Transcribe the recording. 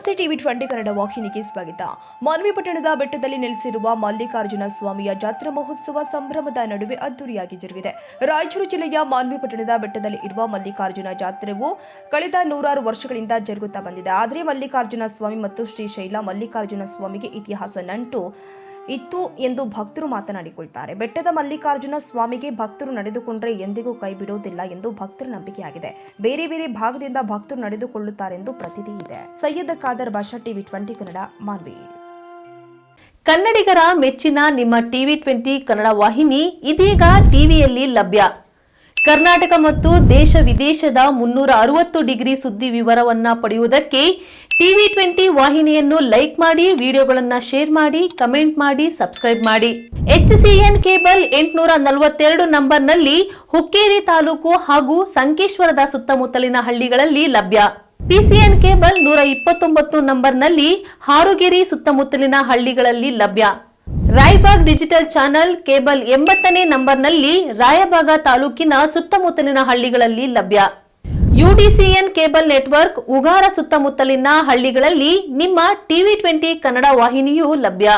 ನಮಸ್ತೆ ಟಿವಿ 20 ಕನ್ನಡ ವಾಹಿನಿಗೆ ಸ್ವಾಗತ. ಮಾನ್ವಿ ಪಟ್ಟಣದ ಬೆಟ್ಟದಲ್ಲಿ ನೆಲೆಸಿರುವ ಮಲ್ಲಿಕಾರ್ಜುನ ಸ್ವಾಮಿಯ ಜಾತ್ರಾ ಮಹೋತ್ಸವ ಸಂಭ್ರಮದ ನಡುವೆ ಅದ್ದೂರಿಯಾಗಿ ಜರುಗಿದೆ. ರಾಯಚೂರು ಜಿಲ್ಲೆಯ ಮಾನ್ವಿ ಪಟ್ಟಣದ ಬೆಟ್ಟದಲ್ಲಿ ಇರುವ ಮಲ್ಲಿಕಾರ್ಜುನ ಜಾತ್ರೆಯು ಕಳೆದ 100 ವರ್ಷಗಳಿಂದ ಜರುಗುತ್ತಾ ಬಂದಿದೆ. ಆದರೆ ಮಲ್ಲಿಕಾರ್ಜುನ ಸ್ವಾಮಿ ಮತ್ತು ಶ್ರೀಶೈಲ ಮಲ್ಲಿಕಾರ್ಜುನ ಸ್ವಾಮಿಗೆ ಇತಿಹಾಸ ನಂಟು ಇತ್ತು ಎಂದು ಭಕ್ತರು ಮಾತನಾಡಿಕೊಳ್ಳುತ್ತಾರೆ. ಬೆಟ್ಟದ ಮಲ್ಲಿಕಾರ್ಜುನ ಸ್ವಾಮಿಗೆ ಭಕ್ತರು ನಡೆದುಕೊಂಡರೆ ಎಂದಿಗೂ ಕೈ ಬಿಡುವುದಿಲ್ಲ ಎಂದು ಭಕ್ತರ ನಂಬಿಕೆಯಾಗಿದೆ. ಬೇರೆ ಬೇರೆ ಭಾಗದಿಂದ ಭಕ್ತರು ನಡೆದುಕೊಳ್ಳುತ್ತಾರೆಂದು ಪ್ರತೀತಿ ಇದೆ. ಸೈಯದ್ ಖಾದರ್ ಬಾಷಾ, ಟಿವಿ 20 ಕನ್ನಡ, ಮಾನ್ವಿ. ಕನ್ನಡಿಗರ ಮೆಚ್ಚಿನ ನಿಮ್ಮ ಟಿವಿ 20 ಕನ್ನಡ ವಾಹಿನಿ ಇದೀಗ ಟಿವಿಯಲ್ಲಿ ಲಭ್ಯ. ಕರ್ನಾಟಕ ಮತ್ತು ದೇಶ ವಿದೇಶದ 360 ಡಿಗ್ರಿ ಸುದ್ದಿ ವಿವರವನ್ನ ಪಡೆಯುವುದಕ್ಕೆ ಟಿವಿ 20 ವಾಹಿನಿಯನ್ನು ಲೈಕ್ ಮಾಡಿ, ವಿಡಿಯೋಗಳನ್ನು ಶೇರ್ ಮಾಡಿ, ಕಮೆಂಟ್ ಮಾಡಿ, ಸಬ್ಸ್ಕ್ರೈಬ್ ಮಾಡಿ. HCN ಕೇಬಲ್ 842 ನಂಬರ್ನಲ್ಲಿ ಹುಕ್ಕೇರಿ ತಾಲೂಕು ಹಾಗೂ ಸಂಕೇಶ್ವರದ ಸುತ್ತಮುತ್ತಲಿನ ಹಳ್ಳಿಗಳಲ್ಲಿ ಲಭ್ಯ. PCN ಕೇಬಲ್ 129 ನಂಬರ್ನಲ್ಲಿ ಹಾರುಗೆರೆ ಸುತ್ತಮುತ್ತಲಿನ ಹಳ್ಳಿಗಳಲ್ಲಿ ಲಭ್ಯ. ರಾಯಬಾಗ್ ಡಿಜಿಟಲ್ ಚಾನೆಲ್ ಕೇಬಲ್ 80ನೇ ನಂಬರ್ನಲ್ಲಿ ರಾಯಬಾಗ ತಾಲೂಕಿನ ಸುತ್ತಮುತ್ತಲಿನ ಹಳ್ಳಿಗಳಲ್ಲಿ ಲಭ್ಯ. UDCN ಕೇಬಲ್ ನೆಟ್ವರ್ಕ್ ಉಗಾರ ಸುತ್ತಮುತ್ತಲಿನ ಹಳ್ಳಿಗಳಲ್ಲಿ ನಿಮ್ಮ ಟಿವಿ 20 ಕನ್ನಡ ವಾಹಿನಿಯೂ ಲಭ್ಯ.